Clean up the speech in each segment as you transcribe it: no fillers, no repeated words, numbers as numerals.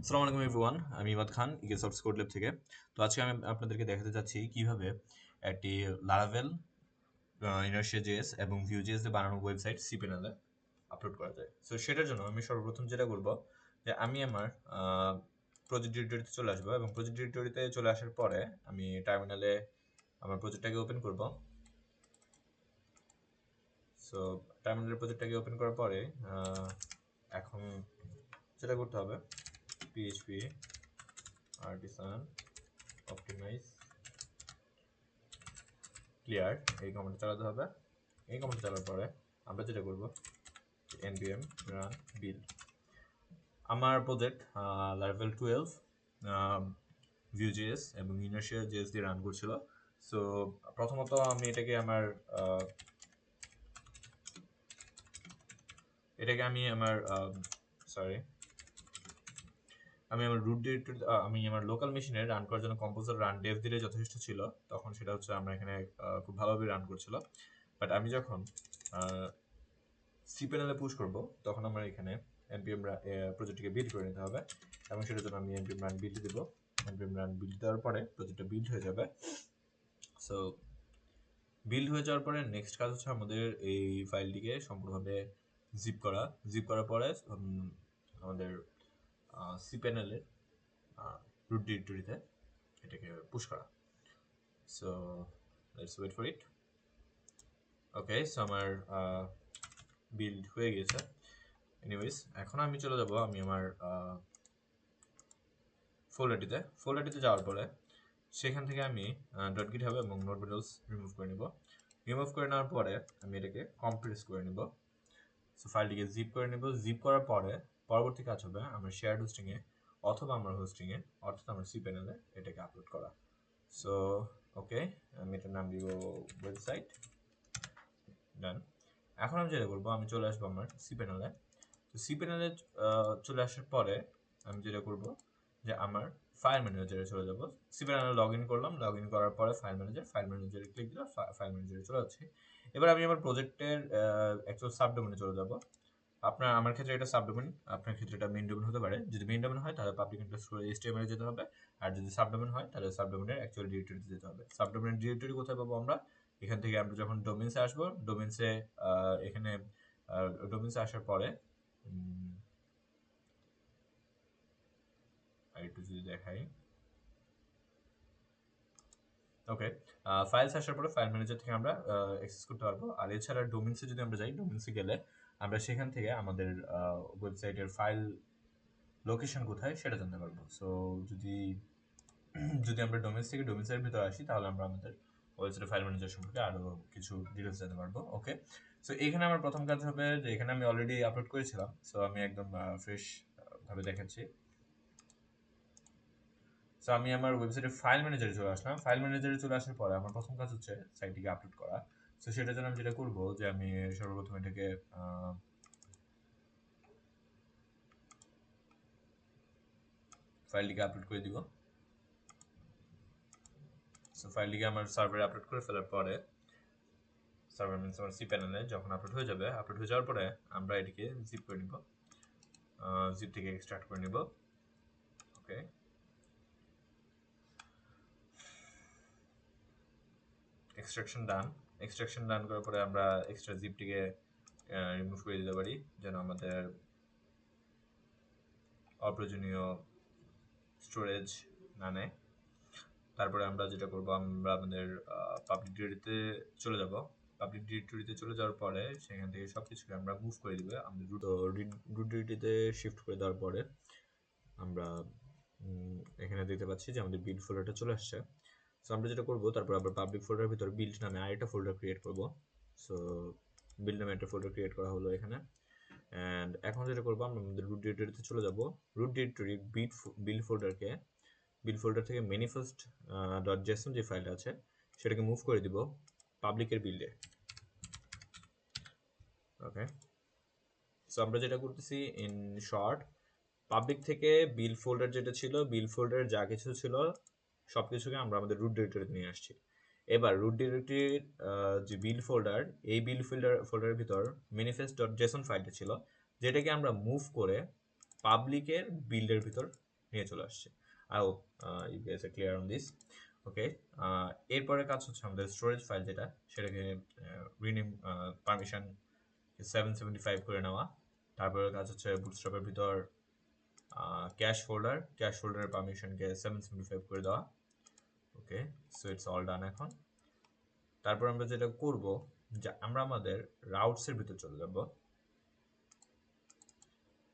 আসসালামু আলাইকুম এভরিওয়ান, আমি ইমাদ খান ইকেসফট কোড ল্যাব থেকে। তো আজকে আমি আপনাদেরকে দেখাতে যাচ্ছি কিভাবে একটি লারাভেল, ইনার্শিয়া জেএস এবং ভিউ জেএস দিয়ে বানানো ওয়েবসাইট সি প্যানেলে আপলোড করা যায়। সো সেটার জন্য আমি সর্বপ্রথম যেটা করব যে আমি আমার প্রজেক্ট ডিরেক্টরিতে চলে আসবো এবং প্রজেক্ট ডিরেক্টরিতে চলে আসার পরে আমি টার্মিনালে আমার প্রজেক্টটাকে ওপেন করব। সো টার্মিনালের প্রজেক্টটাকে ওপেন করার পরে এখন যেটা করতে হবে পিএইচপি আর্টিসান অপটিমাইজ ক্লিয়ার এই কমান্ডটা চালাতে হবে। এই কমান্ডটা চালার পরে আমরা যেটা করব npm run build। আমার প্রজেক্ট লেভেল 12 Vue.js এবং Inertia.js দিয়ে রান করছিল। সো প্রথমত আমি এটাকে আমার সরি আমি আমার রুট ডিরেক্টরি আমি আমার লোকাল মেশিনে রান করার জন্য কম্পোজার রান ডেভ দিলে যথেষ্ট ছিল। তখন সেটা হচ্ছে আমরা এখানে খুব ভালোভাবে রান করছিল। বাট আমি যখন সি প্যানেলে পুশ করব তখন আমার এখানে npm প্রজেক্টটিকে বিল্ড করে নিতে হবে এবং সেটার জন্য আমি npm run build দেব। npm run build দেওয়ার পরে প্রজেক্টটা বিল্ড হয়ে যাবে। সো বিল্ড হয়ে যাওয়ার পরে নেক্সট কাজ হচ্ছে আমাদের এই ফাইলটিকে সম্পূর্ণভাবে জিপ করার পরে আমাদের সি প্যানেলের রুট ডিরেক্টরিতে এটাকে পুশ করা। So let's wait for it. Okay, so আমার বিল্ড হয়ে গেছে। এনিওয়েজ এখন আমি চলে যাব আমি আমার ফোল্ডারটিতে যাওয়ার পরে সেখান থেকে আমি ডট গিট হবে এবং নোট ভিডিওস রিমুভ করে নিব। রিমুভ করে নেওয়ার পরে আমি এটাকে কম্প্রেস করে নিব। সো ফাইলটিকে জিপ করে নিব। জিপ করার পরে পরবর্তী কাজ হবে আমার শেয়ার্ড হোস্টিংয়ে অথবা আমার হোস্টিংয়ে অর্থাৎ আমার সি প্যানেলে এটাকে আপলোড করা। সো ওকে, আমি এটার নাম দিব ওয়েবসাইট। ডান। এখন আমি যেটা করবো আমি চলে আসবো আমার সি প্যানেলে। তো সি প্যানেলে চলে আসার পরে আমি যেটা করব যে আমার ফাইল ম্যানেজারে চলে যাব। সি প্যানেলে লগ ইন করলাম। লগ ইন করার পরে ফাইল ম্যানেজারে ক্লিক দিলাম, ফাইল ম্যানেজারে চলে যাচ্ছে। এবার আমি আমার প্রজেক্টের অ্যাকচুয়াল সাবডোমেনে চলে যাব। আমার ক্ষেত্রে এটা সাবডোমেন, আপনার ক্ষেত্রে এটা মেইন ডোমেন হতে পারে। যদি মেইন ডোমেন হয় তাহলে পাবলিক আন্ডারস্কোর এইচটিএমএল এ যেতে হবে, আর যদি সাবডোমেন হয় তাহলে সাবডোমেনের অ্যাকচুয়াল ডিরেক্টরিতে যেতে হবে। সাবডোমেনের ডিরেক্টরি কোথায় পাবো আমরা? এখান থেকে আমরা যখন ডোমেন্সে আসবো, এখানে ডোমেন্সে আসার পরে আর একটু যদি দেখাই। ওকে, ফাইলস আসার পরে ফাইল ম্যানেজার থেকে আমরা অ্যাক্সেস করতে পারবো। আর এছাড়া ডোমেন্সে যদি আমরা যাই, ডোমেন্সে গেলে আমরা সেখান থেকে আমাদের ওয়েবসাইটের ফাইল লোকেশন কোথায় সেটা জানতে পারবো। সো যদি যদি আমরা ডোমেন্সের ভিতরে আসি তাহলে আমরা আমাদের ওয়েবসাইটের ফাইল ম্যানেজার সম্পর্কে আরো কিছু ডিটেলস জানতে পারবো। ওকে, সো এখানে আমার প্রথম কাজ হবে যে এখানে আমি অলরেডি আপলোড করেছিলাম। সো আমি একদম ফ্রেশ ভাবে দেখাচ্ছি। সো আমি আমার ওয়েবসাইটের ফাইল ম্যানেজারে চলে আসলাম। ফাইল ম্যানেজারে চলে আসার পরে আমার প্রথম কাজ হচ্ছে সাইটটিকে আপলোড করা। সো সেটার জন্য আমি যেটা করবো যে আমি সর্বপ্রথম এটাকে ফাইলটিকে আপলোড করে দিব। সো ফাইলটিকে আমার সার্ভারে আপলোড করে ফেলার পরে সার্ভার মিনস আমার সি প্যানেলে যখন আপলোড হয়ে যাবে, আপলোড হয়ে যাওয়ার পরে আমরা এটিকে জিপ করে নিব, জিপ থেকে এক্সট্রাক্ট করে নিব। ওকে, এক্সট্রাকশন ডান করার পরে আমরা এক্সট্রা জিপটিকে রিমুভ করে দিতে পারি যেন আমাদের অপ্রয়োজনীয় স্টোরেজ না নেয়। তারপরে আমরা যেটা করব আমরা আমাদের পাবলিক ডিরেক্টরিতে চলে যাব। পাবলিক ডিরেক্টরিতে চলে যাওয়ার পরে সেখান থেকে সব কিছুকে আমরা মুভ করে দিব। আমাদের রুট ডিরেক্টরিতে শিফট করে দেওয়ার পরে আমরা এখানে দেখতে পাচ্ছি যে আমাদের বিল্ড ফোল্ডারটা চলে আসছে। সো আমরা যেটা করব তারপর আবার পাবলিক ফোল্ডারের ভিতরে বিল্ড নামে আরেকটা ফোল্ডার ক্রিয়েট করব। সো বিল্ড নামে একটা ফোল্ডার ক্রিয়েট করা হলো এখানে। অ্যান্ড এখন যেটা করবো আমরা আমাদের রুট ডিরেক্টরিতে চলে যাব। রুট ডিরেক্টরি বিল্ড ফোল্ডার থেকে manifest ডট জেসন যে ফাইলটা আছে সেটাকে মুভ করে দিব পাবলিকের বিল্ডে। ওকে, সো আমরা যেটা করতেছি ইন শর্ট, পাবলিক থেকে বিল্ড ফোল্ডার যেটা ছিল, বিল্ড ফোল্ডার যা কিছু ছিল সব কিছুকে আমরা আমাদের রুট ডিরেক্টরিতে নিয়ে আসছি। এবার রুট ডিরেক্টরির যে বিল্ড ফোল্ডার, এই বিল্ড ফোল্ডারের ভিতর manifest ডট জেসন ফাইলটা ছিল যেটাকে আমরা মুভ করে পাবলিকের বিল্ডের ভিতর নিয়ে চলে আসছে। I hope you guys are clear on this. Okay, এরপরে কাজ হচ্ছে আমাদের স্টোরেজ ফাইল যেটা, সেটাকে রিনেম পারমিশন 775 করে নেওয়া। তারপরে কাজ হচ্ছে বুটস্ট্র্যাপের ভিতর ক্যাশ ফোল্ডারের পারমিশনকে 775 করে দেওয়া। ওকে, সো ইটস অল ডান এখন। তারপর আমরা যেটা করব, যে আমরা আমাদের রাউটসের ভিতর চলে যাব।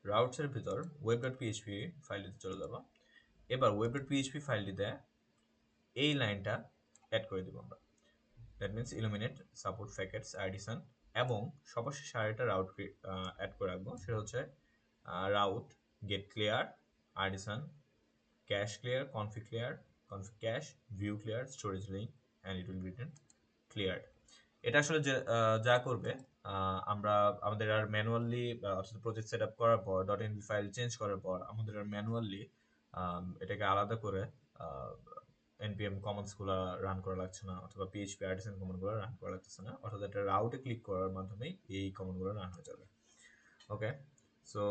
রাউটসের ভিতর web.php ফাইলটিতে চলে যাব। এবার web.php ফাইলটিতে এই লাইনটা অ্যাড করে দিব আমরা। That means illuminate support packets artisan, এবং সবার শেষে আরেকটা রাউট অ্যাড করে রাখবো, সেটা হচ্ছে route get clear artisan cache clear config cache view clear storage link and it will be written clear. এটা আসলে যা করবে, আমরা আমাদের আর ম্যানুয়ালি অর্থাৎ প্রজেক্ট সেট আপ করার পর .env ফাইল চেঞ্জ করার পর আমাদের আর ম্যানুয়ালি এটাকে আলাদা করে npm কমান্ডসগুলো রান করা লাগছে না, অথবা php artisan কমান্ডগুলো রান করা লাগছে না, অর্থাৎ একটা রাউটে ক্লিক করার মাধ্যমেই এই কমান্ডগুলো রান হয়ে যাবে। ওকে, সো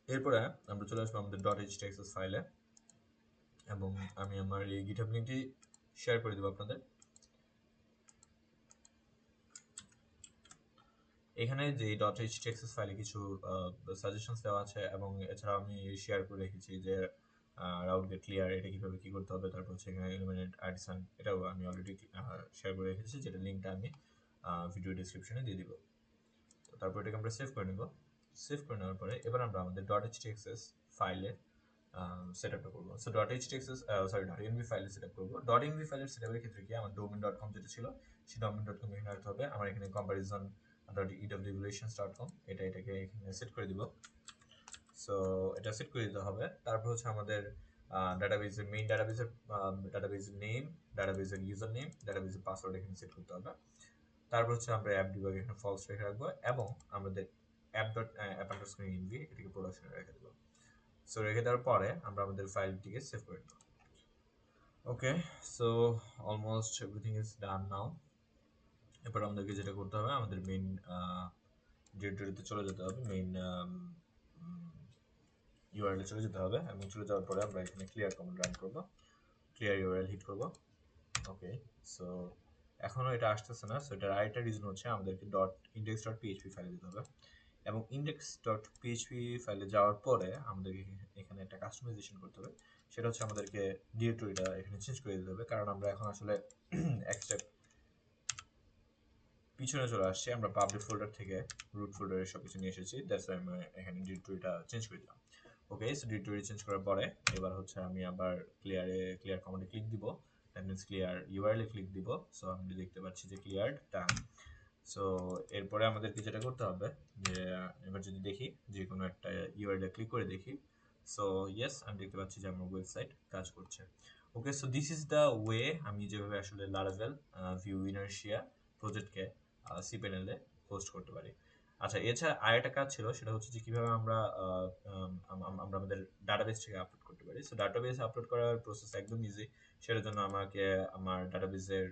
এরপরে আমরা চলে আসবো আমাদের .htaccess ফাইলে, এবং আমি আমার এই গিটহাব লিঙ্কটি শেয়ার করে দেবো আপনাদের। এখানে যে .htaccess ফাইলে কিছু সাজেশনস দেওয়া আছে, এবং এছাড়াও আমি শেয়ার করে রেখেছি যে রাউট গেট ক্লিয়ার এটা কিভাবে কি করতে হবে, তারপর হচ্ছে এখানে ইলুমিনেট আর্টিসান এটাও আমি অলরেডি শেয়ার করে রেখেছি, যেটা লিঙ্কটা আমি ভিডিও ডিসক্রিপশনে দিয়ে দিব। তো তারপর এটাকে আমরা সেভ করে নেব। সেভ করে নেওয়ার পরে এবার আমরা আমাদের .htaccess ফাইলের সেটআপটা করব। সো .env ফাইলে সেটআপ করব। .env ফাইলের সেটআপের ক্ষেত্রে কি আমার domain.com যেটা ছিল সেই domain.com এখানে রাখতে হবে। আমার এখানে comparison.ewregulations.com এটাকে এখানে সেট করে দিব। সো এটা সেট করে দিতে হবে। তারপর হচ্ছে আমাদের ডাটাবেসের মেইন ডাটাবেসের নেম, ডাটাবেসের ইউজার নেম, ডাটাবেসের পাসওয়ার্ড এখানে সেট করতে হবে। তারপর হচ্ছে আমরা অ্যাপ ডিবাগ এখানে ফলস রেখে রাখবো, এবং আমাদের app.env এটাকে প্রোডাকশনে রেখে দেবো। সো রেখে দেওয়ার পরে আমরা আমাদের ফাইলটিকে সেভ করে দেবো। Okay, so almost everything is done now. এরপর আমাদেরকে যেটা করতে হবে, আমাদের মেইন ডিরেক্টরিতে চলে যেতে হবে, মেইন ইউআরএল চলে যেতে হবে, এবং চলে যাওয়ার পরে আমরা এখানে ক্লিয়ার কমান্ড রান করব, ক্লিয়ার ইউআরএল হিট করব। ওকে, সো এখনও এটা আসতেছে না। সো এটার আরেকটা রিজন হচ্ছে আমাদেরকে index.php ফাইলে যেতে হবে, এবং index.php ফাইলে যাওয়ার পরে আমাদেরকে এখানে একটা কাস্টমাইজেশন করতে হবে। সেটা হচ্ছে আমাদেরকে ডিরেক্টরিটা এখানে চেঞ্জ করে দিতে হবে, কারণ আমরা এখন আসলে এক স্টেপ পিছনে চলে আসছি। আমরা পাবলিক ফোল্ডার থেকে রুট ফোল্ডারে সব কিছু নিয়ে এসেছি, দ্যাটস ওয়াই আমি এখানে ডিরেক্টরিটা চেঞ্জ করে দিলাম। ওকে, সো ডিরেক্টরি চেঞ্জ করার পরে এবার হচ্ছে আমি আবার ক্লিয়ার কমান্ডে ক্লিক দিব, that means clear URL A click দিব। সো আমি দেখতে পাচ্ছি যে ক্লিয়ার ডান। সো এরপরে আমাদেরকে যেটা করতে হবে, যে এবার যদি দেখি যে কোনো একটা ইউআরএল এ ক্লিক করে দেখি, সো ইয়েস আমি দেখতে পাচ্ছি যে আমার ওয়েবসাইট কাজ করছে। Okay, so this is the way আমি যেভাবে আসলে লারাভেল ভিউ ইনার্শিয়া প্রজেক্টকে সিপ্যানেলে হোস্ট করতে পারি। আচ্ছা, এছাড়া আরেকটা কাজ ছিল, সেটা হচ্ছে যে কিভাবে আমরা আমাদের ডাটাবেসটাকে আপলোড করতে পারি। সো ডাটাবেস আপলোড করার প্রসেস একদম ইজি। সেটার জন্য আমাকে আমার ডাটাবেসের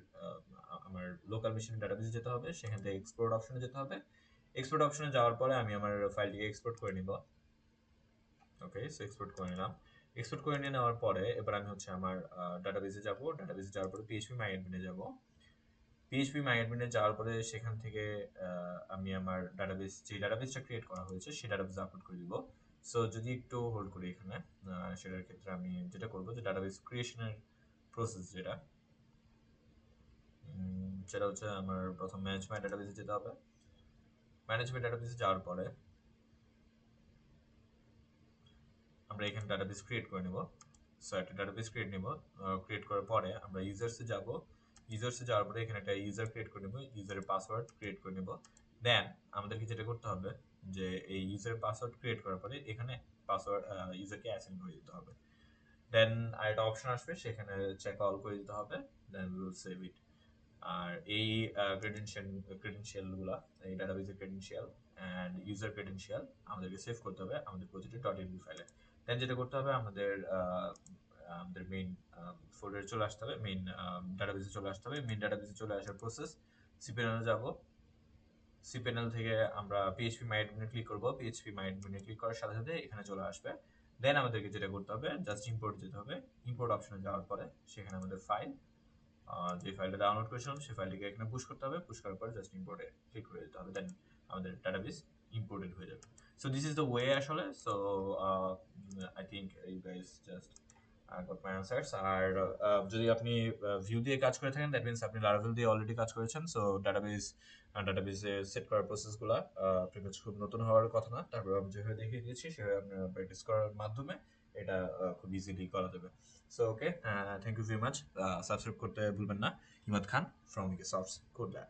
আমার লোকাল মেশিনের ডাটাবেসে যেতে হবে, সেখান থেকে এক্সপোর্ট অপশনে যেতে হবে। এক্সপোর্ট অপশনে যাওয়ার পরে আমি আমার ফাইলটিকে এক্সপোর্ট করে নিব। ওকে, সো এক্সপোর্ট করে নিলাম। এক্সপোর্ট করে নিয়ে নেওয়ার পরে এবার আমি হচ্ছে আমার ডাটাবেসে যাব। ডাটাবেসে যাওয়ার পরে PHP MyAdmin-এ যাব। PHP MyAdmin-এ যাওয়ার পরে সেখান থেকে আমি আমার যে ডাটাবেসটা ক্রিয়েট করা হয়েছে সেই ডাটাবেসে আপলোড করে দিব। সো যদি একটু হোল্ড করি এখানে, সেটার ক্ষেত্রে আমি যেটা করব, যে ডাটাবেস ক্রিয়েশনের প্রসেস সেটা হচ্ছে আমার প্রথম ম্যানেজ মাই ডাটাবেসে যেতে হবে। ম্যানেজ মাই ডাটাবেসে যাওয়ার পরে আমরা এখানে ডাটাবেস ক্রিয়েট করে নেব। সো একটা ডাটাবেস ক্রিয়েট করার পরে আমরা ইউজার্সে যাব। ইউজার্সে যাওয়ার পরে এখানে একটা ইউজার ক্রিয়েট করে নেব, ইউজারের পাসওয়ার্ড ক্রিয়েট করে নেব। দেন আমাদেরকে যেটা করতে হবে, যে এই ইউজারের পাসওয়ার্ড ক্রিয়েট করার পরে এখানে পাসওয়ার্ড ইউজারকে অ্যাসাইন করে দিতে হবে। দেন আরেকটা অপশন আসবে, সেখানে চেক অল করে দিতে হবে, দেন উইল সেভ ইট। আর এই ক্রেডেনশিয়ালগুলো, এই ডাটাবেসের ক্রেডেনশিয়াল অ্যান্ড ইউজার ক্রেডেনশিয়াল আমাদেরকে সেভ করতে হবে আমাদের প্রজেক্টের .env ফাইলে। দেন যেটা করতে হবে, আমাদের মেইন ফোল্ডারে চলে আসতে হবে, মেইন ডাটাবেসে চলে আসতে হবে। মেইন ডাটাবেসে চলে আসার প্রসেস, সিপ্যানেলে যাব। সিপ্যানেল থেকে আমরা PHP MyAdmin-এ ক্লিক করব। PHP MyAdmin-এ ক্লিক করার সাথে সাথে এখানে চলে আসবে দেন আমাদেরকে যেটা করতে হবে, জাস্ট ইম্পোর্ট যেতে হবে। ইম্পোর্ট অপশনে যাওয়ার পরে সেখানে আমাদের ফাইল, যে ফাইলটা ডাউনলোড করেছিলাম সেই ফাইলটিকে এখানে পুশ করতে হবে। পুশ করার পরে জাস্ট ইম্পোর্টে ক্লিক করে দিতে হবে, দেন আমাদের ডাটাবেস ইম্পোর্টেড হয়ে যাবে। So this is the way আসলে। So I think you guys just got my answers. আর যদি আপনি ভিউ দিয়ে কাজ করে থাকেন, দ্যাট মিনস আপনি লারাভেল দিয়ে অলরেডি কাজ করেছেন। সো ডাটাবেসে সেট করার প্রসেসগুলো আপনার কাছে খুব নতুন হওয়ার কথা না। তারপর আমি যেভাবে দেখিয়ে দিয়েছি সেভাবে আপনার প্র্যাকটিস করার মাধ্যমে এটা খুব ইজিলি করা যাবে। So okay, thank you very much. Subscribe করতে ভুলবেন না। Himad Khan from Wikesofts, good lakh.